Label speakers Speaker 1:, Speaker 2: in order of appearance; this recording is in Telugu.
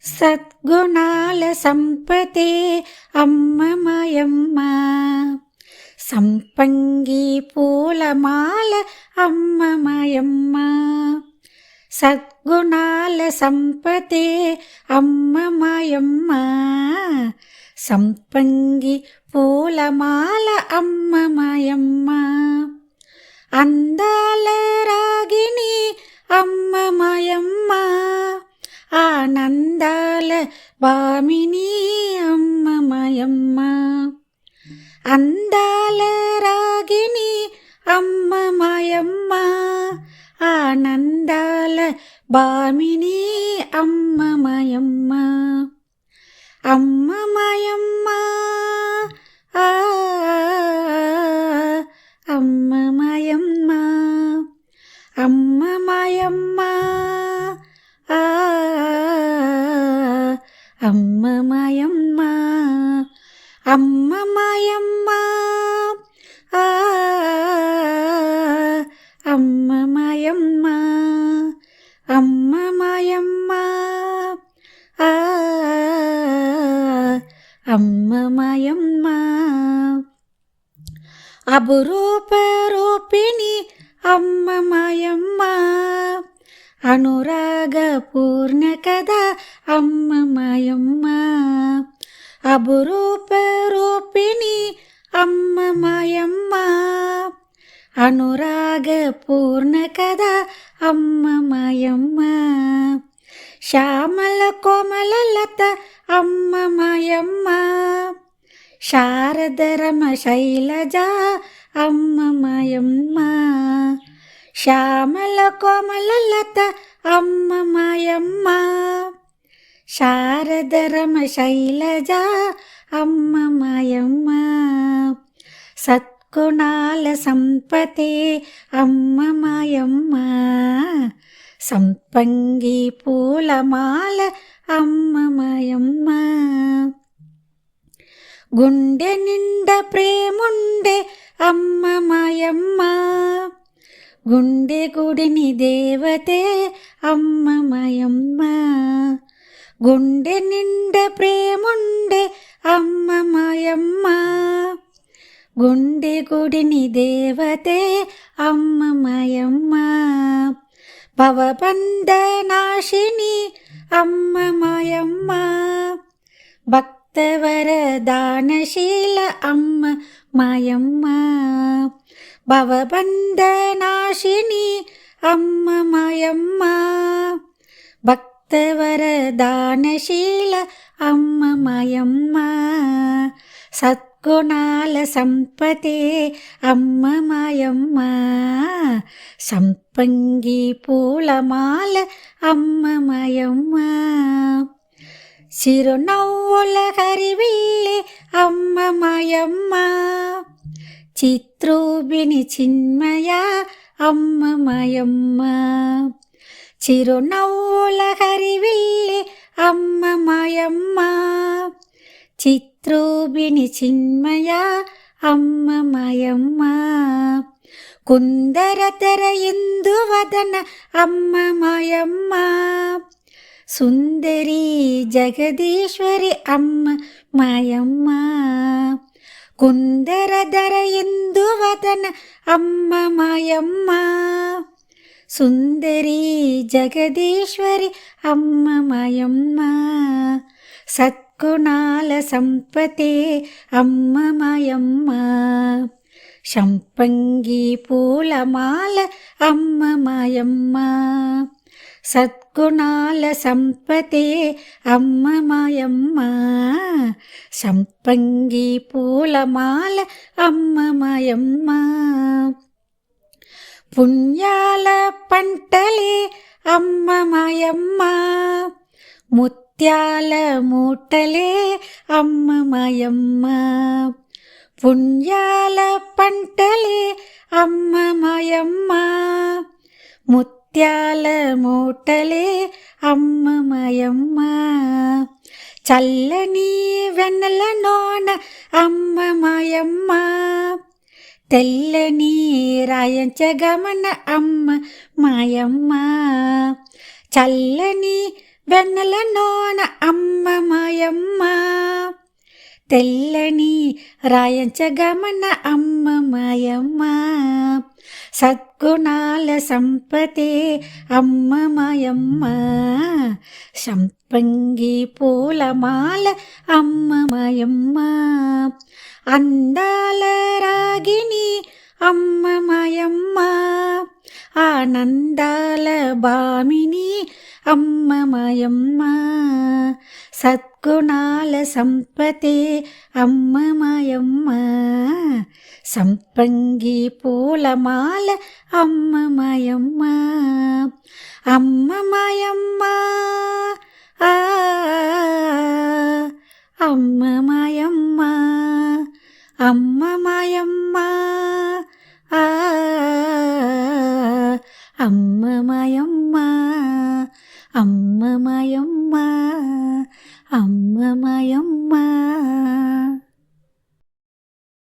Speaker 1: సద్గుణాల సంపతే అమ్మ మాయమ్మ, సంపంగి పూలమాల అమ్మ మాయమ్మ. సద్గుణాల సంపతే అమ్మ మాయమ్మ, సంపంగి పూలమాల అమ్మ మాయమ్మ. అందాల రాగిణి అమ్మ మాయమ్మ, ఆనందాల భామిని అమ్మ మాయమ్మ. అందాల రాగిణి అమ్మ మాయమ్మ, ఆనందాల భామిని అమ్మ మాయమ్మ. అమ్మ మాయమ్మ అమ్మ మాయమ్మ, అమ్మ మాయమ్మ అమ్మ మాయమ్మ. అమ్మ మాయమ్మ అమ్మ మాయమ్మ, అమ్మ మాయమ్మ అమ్మ మాయమ్మ. అపురూప రూపిణి అమ్మ మాయమ్మ, అనురాగ పూర్ణ కదా అమ్మ మాయమ్మ. అపురూప రూపిణి అమ్మ మాయమ్మ, అనురాగ పూర్ణ కదా అమ్మ మాయమ్మ. శ్యామల కోమల లత అమ్మ మాయమ్మ, శారదరమ శైలజ అమ్మ మాయమ్మ. శ్యామల కోమల లత అమ్మ మాయమ్మ, శారదరమ శైలజ అమ్మ మాయమ్మ. సద్గుణాల సంపతే అమ్మ మాయమ్మ, సంపంగి పూలమాల అమ్మ మాయమ్మ. గుండె నిండా ప్రేముండే అమ్మ మాయమ్మ, గుండె గుడిని దేవతే అమ్మ మాయమ్మ. గుండె నిండా ప్రేముండే అమ్మ మాయమ్మ, గుండె గుడిని దేవతే అమ్మ మాయమ్మ. భవబంధ నాశిని అమ్మ మాయమ్మ, భక్తవరదానశీల అమ్మ మాయమ్మ. భవబంధ నాశిని అమ్మ మాయమ్మ, భక్తవరదానశీల అమ్మ మాయమ్మ. సద్గుణాల సంపతే అమ్మ మాయమ్మ, సంపంగి పూలమాల అమ్మ మాయమ్మ. చిరునవ్వుల హరివిల్లి అమ్మ మాయమ్మ, చిత్రూపిణి చిన్మయ అమ్మ మాయమ్మ. చిరునవ్వుల హరివిల్లి అమ్మ మాయమ్మ, చిత్రూపిణి చిన్మయ అమ్మ మాయమ్మ. కుందరతర ఇందువదన అమ్మ మాయమ్మ, సుందరి జగదీశ్వరి అమ్మ మాయమ్మ. కుందరధర ఇందువదన అమ్మ మాయమ్మ, సుందరి జగదీశ్వరి అమ్మ మాయమ్మ. సద్గుణాల సంపతే అమ్మ మాయమ్మ, సంపంగి పూలమాల అమ్మ మాయమ్మ. సద్గుణాల సంపతే అమ్మ మాయమ్మ, సంపంగి పూలమాల అమ్మ మాయమ్మ. పుణ్యాల పంటలే అమ్మ మాయమ్మ, ముత్యాల మూటలే అమ్మ మాయమ్మ. పుణ్యాల పంటలే అమ్మ మాయమ్మ, ముత్యాల మూటలే అమ్మ మాయమ్మ. చల్లని వెన్నెల నోన అమ్మ మాయమ్మ, తెల్లని రాయంచగమన అమ్మ మాయమ్మ. చల్లని వెన్నెలలోన అమ్మ మాయమ్మ, తెల్లని రాయంచగమన అమ్మ మాయమ్మ, సద్గుణాల సంపతే అమ్మ మాయమ్మ, సంపంగి పూలమాల అమ్మ మాయమ్మ, అందాల రాగిణి అమ్మ మాయమ్మ, ఆనందాల భామిని అమ్మ మాయమ్మ, సద్గుణాల సంపతే అమ్మ మాయమ్మ, సంపంగి పూలమాల అమ్మ మాయమ్మ, అమ్మ మాయమ్మ, ఆ అమ్మ మాయమ్మ, అమ్మ మాయమ్మ, ఆ అమ్మ మాయమ్మ, అమ్మ మాయమ్మ, అమ్మ మాయమ్మ.